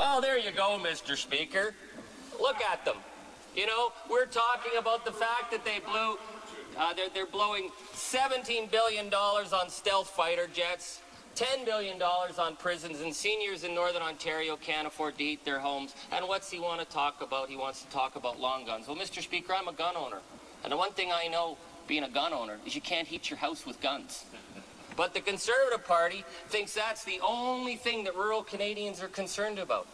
Well, there you go, Mr. Speaker. Look at them. You know, we're talking about the fact that they blew, they're blowing $17 billion on stealth fighter jets, $10 billion on prisons, and seniors in Northern Ontario can't afford to heat their homes. And what's he want to talk about? He wants to talk about long guns. Well, Mr. Speaker, I'm a gun owner. And the one thing I know, being a gun owner, is you can't heat your house with guns. But the Conservative Party thinks that's the only thing that rural Canadians are concerned about.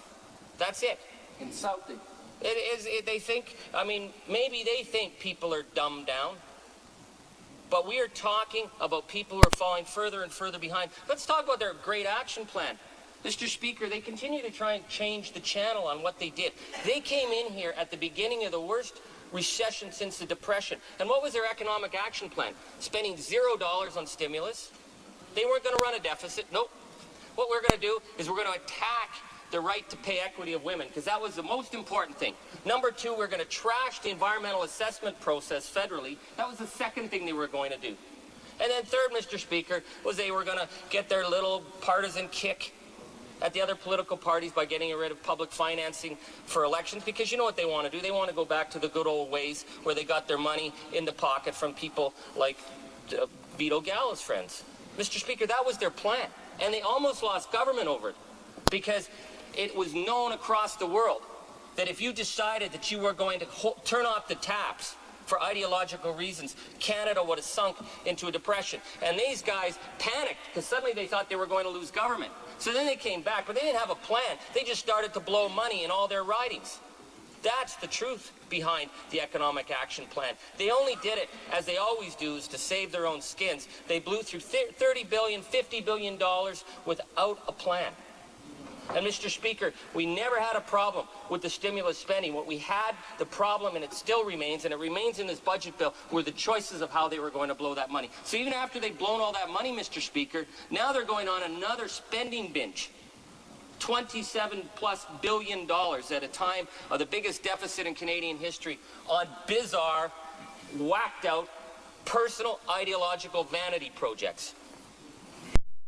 That's it. Insulting. They think, I mean, maybe they think people are dumbed down. But we are talking about people who are falling further and further behind. Let's talk about their great action plan. Mr. Speaker, they continue to try and change the channel on what they did. They came in here at the beginning of the worst recession since the Depression. And what was their economic action plan? Spending $0 on stimulus. They weren't going to run a deficit. Nope. What we're going to do is we're going to attack the right to pay equity of women, because that was the most important thing. Number two, we're going to trash the environmental assessment process federally. That was the second thing they were going to do. And then third, Mr. Speaker, was they were going to get their little partisan kick at the other political parties by getting rid of public financing for elections, because you know what they want to do? They want to go back to the good old ways where they got their money in the pocket from people like Vito Gallo's friends. Mr. Speaker, that was their plan. And they almost lost government over it, because it was known across the world that if you decided that you were going to turn off the taps for ideological reasons, Canada would have sunk into a depression. And these guys panicked because suddenly they thought they were going to lose government. So then they came back, but they didn't have a plan. They just started to blow money in all their ridings. That's the truth behind the economic action plan. They only did it, as they always do, is to save their own skins. They blew through $30 billion, $50 billion without a plan. And Mr. Speaker, we never had a problem with the stimulus spending. What we had, the problem, and it still remains, and it remains in this budget bill, were the choices of how they were going to blow that money. So even after they've blown all that money, Mr. Speaker, now they're going on another spending binge. $27+ billion at a time of the biggest deficit in Canadian history on bizarre, whacked out, personal ideological vanity projects.